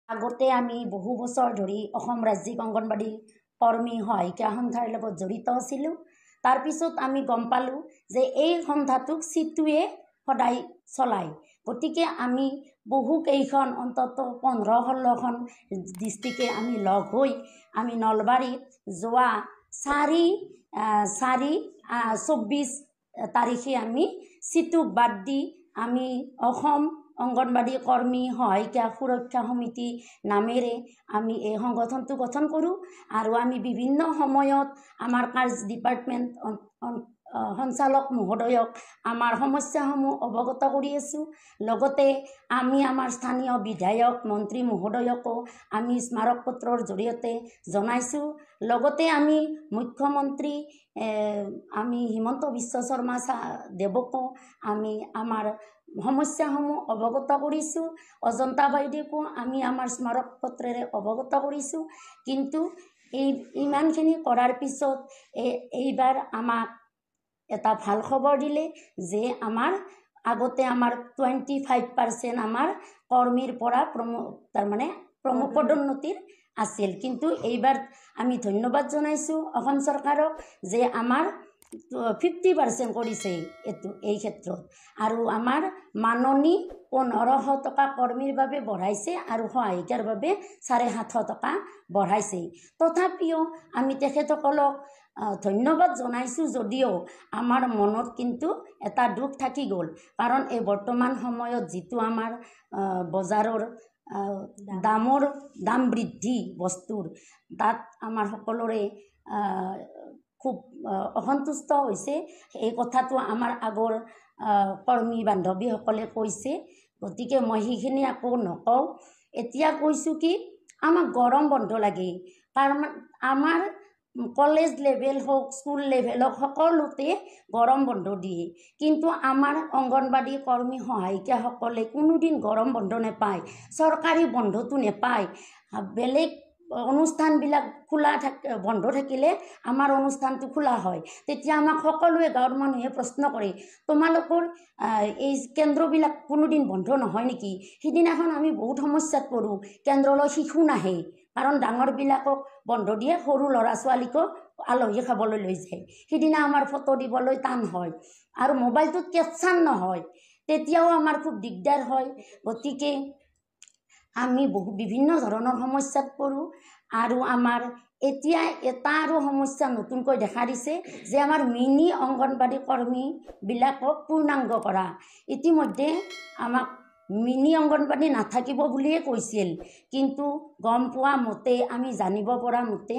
আগতে আমি বহু বছৰ ধৰি অসম ৰাজ্যিক অংগনবাড়ী কৰ্মী সহায়িকা সন্থাৰ লগত জড়িত আছিলোঁ। তাৰপিছত আমি গম পালোঁ যে এই সন্থাটোক চিটুৱে সদায় চলায়। গতিকে আমি বহুকেইখন অন্তত 15-16খন ডিষ্ট্ৰিক্টে আমি লগ হৈ আমি নলবাৰীত যোৱা 4/24 তাৰিখে আমি চিটুক বাদ দি আমি অসম অংগনবাড়ী কৰ্মী সহায়িকা সুৰক্ষা সমিতি নামেৰে আমি এই সংগঠনটো গঠন কৰোঁ আৰু আমি বিভিন্ন সময়ত আমাৰ ডিপাৰ্টমেণ্ট সঞ্চালক মহোদয়ক আমাৰ সমস্যাসমূহ অৱগত কৰি আছোঁ। লগতে আমি আমাৰ স্থানীয় বিধায়ক মন্ত্ৰী মহোদয়কো আমি স্মাৰক পত্ৰৰ জৰিয়তে জনাইছোঁ। লগতে আমি মুখ্যমন্ত্ৰী আমি হিমন্ত বিশ্ব শৰ্মা দেৱকো আমি আমাৰ সমস্যাসমূহ অৱগত কৰিছোঁ। অজন্তা বাইদেউকো আমি আমাৰ স্মাৰক পত্ৰেৰে অৱগত কৰিছোঁ। কিন্তু ইমানখিনি কৰাৰ পিছত এইবাৰ আমাক এটা ভাল খবৰ দিলে যে আমাৰ আগতে আমাৰ 25% আমাৰ কৰ্মীৰ পৰা পদোন্নতিৰ আছিল। কিন্তু এইবাৰ আমি ধন্যবাদ জনাইছোঁ অসম চৰকাৰক যে আমাৰ 50% কৰিছে এই ক্ষেত্ৰত আৰু আমাৰ মাননি 1500 টকা কৰ্মীৰ বাবে বঢ়াইছে আৰু সহায়িকাৰ বাবে 750 টকা বঢ়াইছে। তথাপিও আমি তেখেতসকলক ধন্যবাদ জনাইছোঁ যদিও আমাৰ মনত কিন্তু এটা দুখ থাকি গ'ল। কাৰণ এই বৰ্তমান সময়ত যিটো আমাৰ বজাৰৰ দাম বৃদ্ধি বস্তুৰ, তাত আমাৰ সকলোৰে খুব অসন্তুষ্ট হৈছে। এই কথাটো আমাৰ আগৰ কৰ্মী বান্ধৱীসকলে কৈছে। গতিকে মই সেইখিনি আকৌ নকওঁ। এতিয়া কৈছোঁ কি আমাক গৰম বন্ধ লাগে। কাৰণ আমাৰ কলেজ লেভেল হওক স্কুল লেভেল হওক সকলোতে গৰম বন্ধ দিয়ে। কিন্তু আমাৰ অংগনবাড়ী কৰ্মী সহায়িকাসকলে কোনোদিন গৰম বন্ধ নেপায়, চৰকাৰী বন্ধটো নেপায়। বেলেগ অনুষ্ঠানবিলাক বন্ধ থাকিলে আমাৰ অনুষ্ঠানটো খোলা হয়। তেতিয়া আমাক সকলোৱে গাঁৱৰ মানুহে প্ৰশ্ন কৰে, তোমালোকৰ এই কেন্দ্ৰবিলাক কোনোদিন বন্ধ নহয় নেকি? সিদিনাখন আমি বহুত সমস্যাত পৰোঁ। কেন্দ্ৰলৈ শিশু নাহে, কাৰণ ডাঙৰবিলাকক বন্ধ দিয়ে, সৰু ল'ৰা ছোৱালীকো আলহী খাবলৈ লৈ যায়। সিদিনা আমাৰ ফটো দিবলৈ টান হয় আৰু মোবাইলটোত কেপচাৰ নহয়, তেতিয়াও আমাৰ খুব দিগদাৰ হয়। গতিকে আমি বিভিন্ন ধৰণৰ সমস্যাত পৰোঁ আৰু আমাৰ এতিয়া এটা আৰু সমস্যা নতুনকৈ দেখা দিছে যে আমাৰ মিনি অংগনবাড়ী কৰ্মীবিলাকক পূৰ্ণাংগ কৰা। ইতিমধ্যে আমাক মিনি অংগনবাড়ী নাথাকিব বুলিয়ে কৈছিল, কিন্তু গম পোৱা মতে আমি জানিব পৰা মতে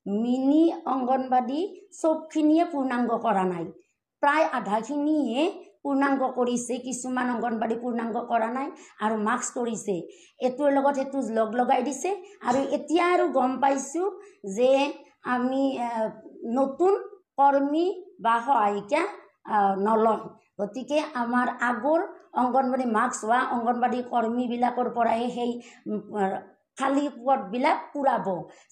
মিনি অংগনবাড়ী চবখিনিয়ে পূৰ্ণাংগ কৰা নাই, প্ৰায় আধাখিনিয়ে পূৰ্ণাংগ কৰিছে। কিছুমান অংগনবাড়ী পূৰ্ণাংগ কৰা নাই আৰু মাস্ক কৰিছে। এইটোৰ লগত সেইটো লগাই দিছে। আৰু এতিয়া আৰু গম পাইছোঁ যে আমি নতুন কৰ্মী বা সহায়িকা নলওঁ। গতিকে আমাৰ আগৰ অংগনবাড়ী মাস্ক হোৱা অংগনবাড়ী কৰ্মীবিলাকৰ পৰাই সেই খালী পদবিলাক পূৰাব।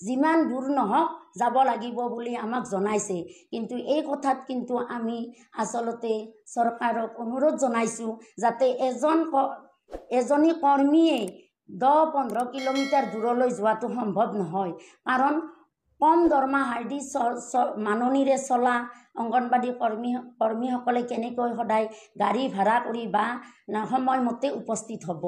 যিমান দূৰ নহওক যাব লাগিব বুলি আমাক জনাইছে। কিন্তু এই কথাত কিন্তু আমি আচলতে চৰকাৰক অনুৰোধ জনাইছোঁ যাতে এজনী কৰ্মীয়ে 10-15 কিলোমিটাৰ দূৰলৈ যোৱাটো সম্ভৱ নহয়। কাৰণ কম দৰমহাৰ দি মাননিৰে চলা অংগনবাড়ী কৰ্মীসকলে কেনেকৈ সদায় গাড়ী ভাড়া কৰি বা সময়মতে উপস্থিত হ'ব।